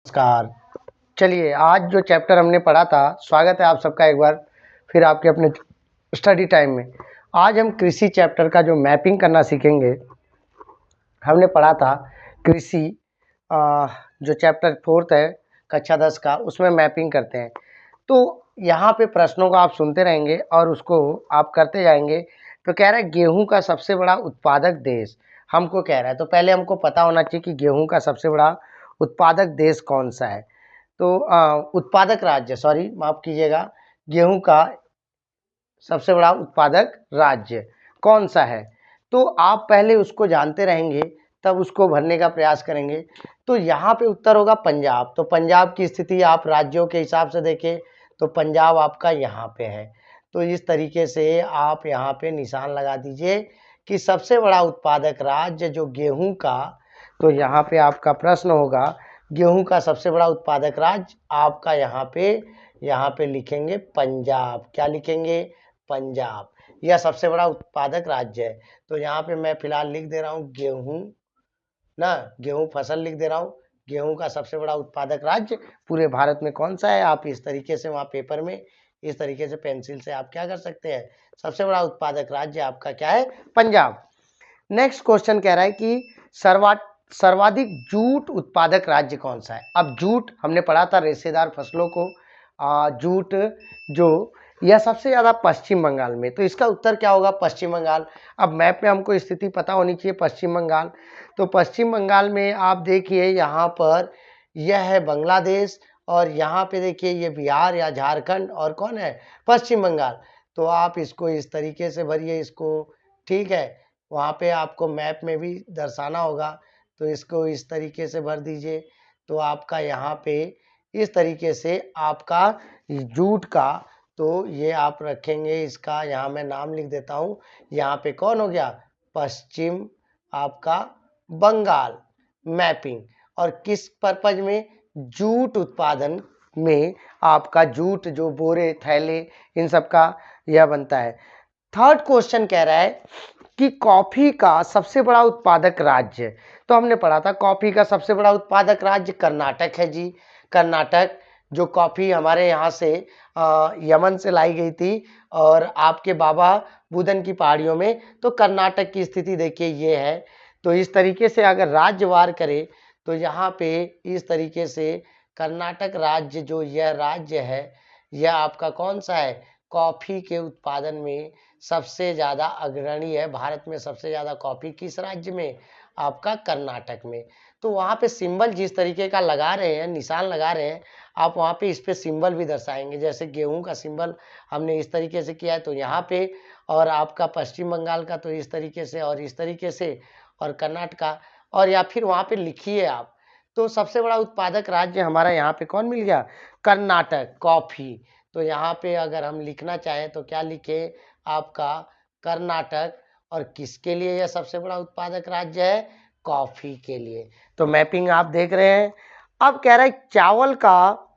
नमस्कार। चलिए, आज जो चैप्टर हमने पढ़ा था, स्वागत है आप सबका एक बार फिर आपके अपने स्टडी टाइम में। आज हम कृषि चैप्टर का जो मैपिंग करना सीखेंगे। हमने पढ़ा था कृषि जो चैप्टर 4th है कक्षा 10 का, उसमें मैपिंग करते हैं। तो यहाँ पे प्रश्नों को आप सुनते रहेंगे और उसको आप करते जाएंगे। तो कह रहा है गेहूं का सबसे बड़ा उत्पादक देश हमको कह रहा है, तो पहले हमको पता होना चाहिए कि गेहूं का सबसे बड़ा उत्पादक देश कौन सा है। तो उत्पादक राज्य, सॉरी माफ कीजिएगा, गेहूं का सबसे बड़ा उत्पादक राज्य कौन सा है। तो आप पहले उसको जानते रहेंगे, तब उसको भरने का प्रयास करेंगे। तो यहाँ पे उत्तर होगा पंजाब। तो पंजाब की स्थिति आप राज्यों के हिसाब से देखें तो पंजाब आपका यहाँ पे है। तो इस तरीके से आप यहाँ पे निशान लगा दीजिए कि सबसे बड़ा उत्पादक राज्य जो गेहूं का, तो यहाँ पे आपका प्रश्न होगा गेहूं का सबसे बड़ा उत्पादक राज्य आपका यहाँ पे लिखेंगे पंजाब। क्या लिखेंगे? पंजाब। यह सबसे बड़ा उत्पादक राज्य है। तो यहाँ पे मैं फिलहाल लिख दे रहा हूँ गेहूं ना, गेहूं फसल लिख दे रहा हूँ। गेहूं का सबसे बड़ा उत्पादक राज्य पूरे भारत में कौन सा है। आप इस तरीके से वहाँ पेपर में इस तरीके से पेंसिल से आप क्या कर सकते हैं, सबसे बड़ा उत्पादक राज्य आपका क्या है? पंजाब। नेक्स्ट क्वेश्चन कह रहा है कि सर्वाधिक जूट उत्पादक राज्य कौन सा है। अब जूट हमने पढ़ा था रेशेदार फसलों को, जूट जो यह सबसे ज्यादा पश्चिम बंगाल में। तो इसका उत्तर क्या होगा? पश्चिम बंगाल। अब मैप में हमको स्थिति पता होनी चाहिए पश्चिम बंगाल। तो पश्चिम बंगाल में आप देखिए यहाँ पर यह है बांग्लादेश, और यहाँ पे देखिए ये बिहार या झारखंड, और कौन है? पश्चिम बंगाल। तो आप इसको इस तरीके से भरिए इसको, ठीक है। वहाँ पे आपको मैप में भी दर्शाना होगा, तो इसको इस तरीके से भर दीजिए। तो आपका यहाँ पे इस तरीके से आपका जूट का, तो ये आप रखेंगे इसका, यहाँ मैं नाम लिख देता हूँ। यहाँ पे कौन हो गया? पश्चिम आपका बंगाल मैपिंग। और किस पर्पज में? जूट उत्पादन में आपका जूट जो बोरे थैले इन सब का यह बनता है। थर्ड क्वेश्चन कह रहा है कि कॉफी का सबसे बड़ा उत्पादक राज्य। तो हमने पढ़ा था कॉफी का सबसे बड़ा उत्पादक राज्य कर्नाटक है जी। कर्नाटक जो कॉफी हमारे यहाँ से यमन से लाई गई थी और आपके बाबा बुदन की पहाड़ियों में, तो कर्नाटक की स्थिति देखिए ये है। तो इस तरीके से अगर राज्यवार करें तो यहाँ पे इस तरीके से कर्नाटक राज्य जो यह राज्य है, यह आपका कौन सा है? कॉफी के उत्पादन में सबसे ज़्यादा अग्रणी है। भारत में सबसे ज़्यादा कॉफी किस राज्य में? आपका कर्नाटक में। तो वहाँ पे सिंबल जिस तरीके का लगा रहे हैं, निशान लगा रहे हैं, आप वहाँ पे इस पे सिंबल भी दर्शाएंगे। जैसे गेहूं का सिंबल हमने इस तरीके से किया है, तो यहाँ पे, और आपका पश्चिम बंगाल का तो इस तरीके से और इस तरीके से, और कर्नाटक का, और या फिर वहाँ पे लिखिए आप। तो सबसे बड़ा उत्पादक राज्य हमारा यहाँ पे कौन मिल गया? कर्नाटक, कॉफी। तो यहाँ पे अगर हम लिखना चाहें तो क्या लिखे? आपका कर्नाटक। और किसके लिए यह सबसे बड़ा उत्पादक राज्य है? कॉफी के लिए। तो मैपिंग आप देख रहे हैं। अब कह रहा है चावल का,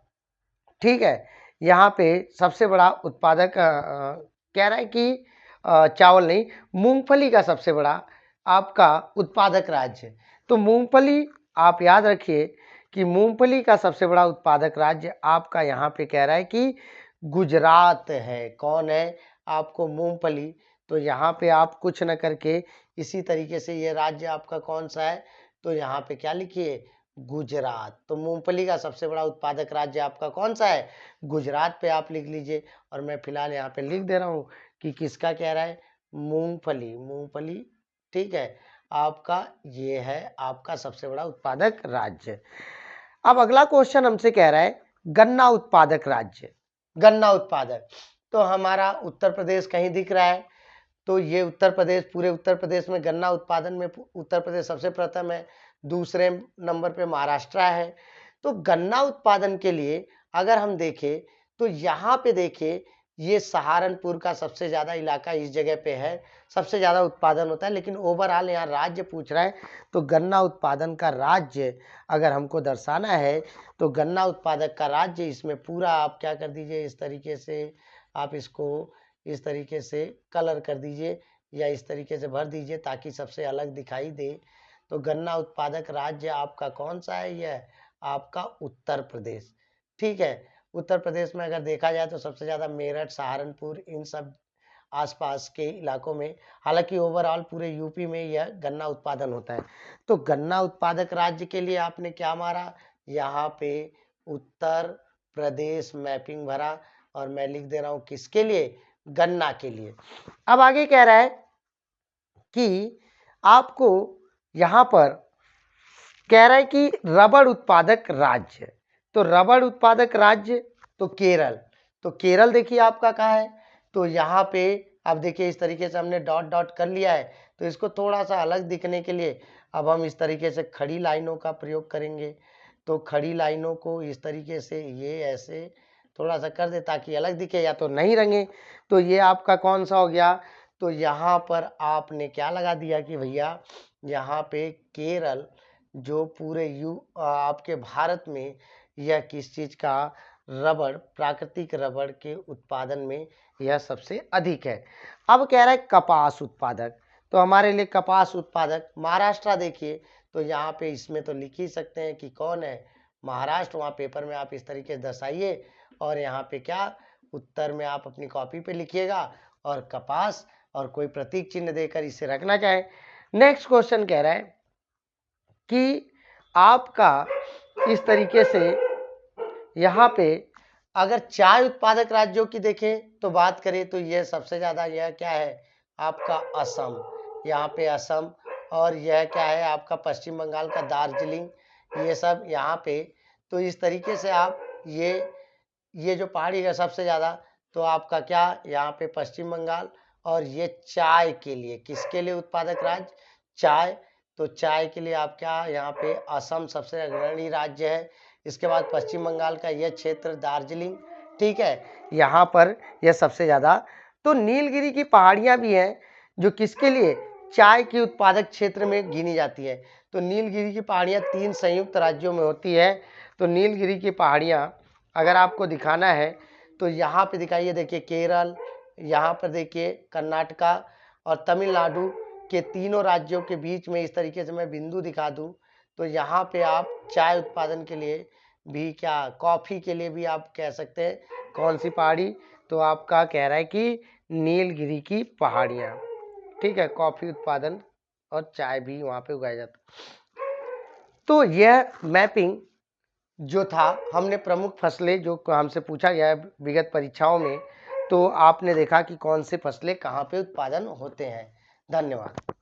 ठीक है, यहाँ पे सबसे बड़ा उत्पादक कह रहा है कि चावल नहीं, मूंगफली का सबसे बड़ा आपका उत्पादक राज्य। तो मूंगफली आप याद रखिए कि मूंगफली का सबसे बड़ा उत्पादक राज्य आपका यहाँ पे कह रहा है कि गुजरात है। कौन है? आपको मूंगफली। तो यहाँ पे आप कुछ न करके इसी तरीके से ये राज्य आपका कौन सा है, तो यहाँ पे क्या लिखिए? गुजरात। तो मूंगफली का सबसे बड़ा उत्पादक राज्य आपका कौन सा है? गुजरात पे आप लिख लीजिए। और मैं फिलहाल यहाँ पे लिख दे रहा हूँ कि किसका कह रहा है? मूंगफली। मूंगफली, ठीक है, आपका ये है आपका सबसे बड़ा उत्पादक राज्य। अब अगला क्वेश्चन हमसे कह रहा है गन्ना उत्पादक राज्य। गन्ना उत्पादक, तो हमारा उत्तर प्रदेश कहीं दिख रहा है। तो ये उत्तर प्रदेश, पूरे उत्तर प्रदेश में गन्ना उत्पादन में उत्तर प्रदेश सबसे प्रथम है। दूसरे नंबर पे महाराष्ट्र है। तो गन्ना उत्पादन के लिए अगर हम देखें तो यहाँ पे देखिए ये सहारनपुर का सबसे ज़्यादा इलाका इस जगह पे है, सबसे ज़्यादा उत्पादन होता है। लेकिन ओवरऑल यहाँ राज्य पूछ रहा है, तो गन्ना उत्पादन का राज्य अगर हमको दर्शाना है तो गन्ना उत्पादक का राज्य, इसमें पूरा आप क्या कर दीजिए, इस तरीके से आप इसको इस तरीके से कलर कर दीजिए या इस तरीके से भर दीजिए ताकि सबसे अलग दिखाई दे। तो गन्ना उत्पादक राज्य आपका कौन सा है? यह आपका उत्तर प्रदेश। ठीक है, उत्तर प्रदेश में अगर देखा जाए तो सबसे ज़्यादा मेरठ, सहारनपुर, इन सब आसपास के इलाकों में, हालांकि ओवरऑल पूरे यूपी में यह गन्ना उत्पादन होता है। तो गन्ना उत्पादक राज्य के लिए आपने क्या मारा, यहाँ पे उत्तर प्रदेश मैपिंग भरा, और मैं लिख दे रहा हूं किसके लिए, गन्ना के लिए। अब आगे कह रहा है कि आपको यहां पर कह रहा है कि रबड़ उत्पादक राज्य, तो रबड़ उत्पादक राज्य तो केरल, तो केरल देखिए आपका कहाँ है, तो यहाँ पे अब देखिए इस तरीके से हमने डॉट डॉट कर लिया है। तो इसको थोड़ा सा अलग दिखने के लिए अब हम इस तरीके से खड़ी लाइनों का प्रयोग करेंगे। तो खड़ी लाइनों को इस तरीके से ये ऐसे थोड़ा सा कर दे ताकि अलग दिखे, या तो नहीं रंगे। तो ये आपका कौन सा हो गया, तो यहाँ पर आपने क्या लगा दिया कि भैया यहाँ पे केरल जो पूरे आपके भारत में यह किस चीज का, रबड़, प्राकृतिक रबड़ के उत्पादन में यह सबसे अधिक है। अब कह रहा है कपास उत्पादक, तो हमारे लिए कपास उत्पादक महाराष्ट्र देखिए, तो यहाँ पे इसमें तो लिख ही सकते हैं कि कौन है, महाराष्ट्र। वहाँ पेपर में आप इस तरीके से दर्शाइए, और यहाँ पे क्या उत्तर में आप अपनी कॉपी पे लिखिएगा, और कपास और कोई प्रतीक चिन्ह देकर इसे रखना चाहे। नेक्स्ट क्वेश्चन कह रहा है कि आपका इस तरीके से यहाँ पे अगर चाय उत्पादक राज्यों की देखें तो बात करें तो यह सबसे ज़्यादा यह क्या है आपका असम, यहाँ पे असम, और यह क्या है आपका पश्चिम बंगाल का दार्जिलिंग, ये सब यहाँ पे। तो इस तरीके से आप ये जो पहाड़ी है सबसे ज़्यादा, तो आपका क्या यहाँ पे पश्चिम बंगाल, और ये चाय के लिए किसके लिए उत्पादक राज्य, चाय, तो चाय के लिए आप क्या यहाँ पे असम सबसे अग्रणी राज्य है। इसके बाद पश्चिम बंगाल का यह क्षेत्र दार्जिलिंग, ठीक है, यहाँ पर यह सबसे ज़्यादा। तो नीलगिरी की पहाड़ियाँ भी हैं जो किसके लिए, चाय के उत्पादक क्षेत्र में गिनी जाती है। तो नीलगिरी की पहाड़ियाँ 3 संयुक्त राज्यों में होती है। तो नीलगिरी की पहाड़ियाँ अगर आपको दिखाना है तो यहाँ पे दिखाइए, देखिए केरल, यहाँ पर देखिए कर्नाटका और तमिलनाडु के तीनों राज्यों के बीच में इस तरीके से मैं बिंदु दिखा दूं, तो यहाँ पे आप चाय उत्पादन के लिए भी, क्या कॉफ़ी के लिए भी आप कह सकते हैं कौन सी पहाड़ी, तो आपका कह रहा है कि नीलगिरी की पहाड़ियाँ, ठीक है, कॉफ़ी उत्पादन और चाय भी वहाँ पे उगाया जाता। तो यह मैपिंग जो था, हमने प्रमुख फसलें जो हमसे पूछा गया है विगत परीक्षाओं में, तो आपने देखा कि कौन से फसलें कहाँ पे उत्पादन होते हैं। धन्यवाद।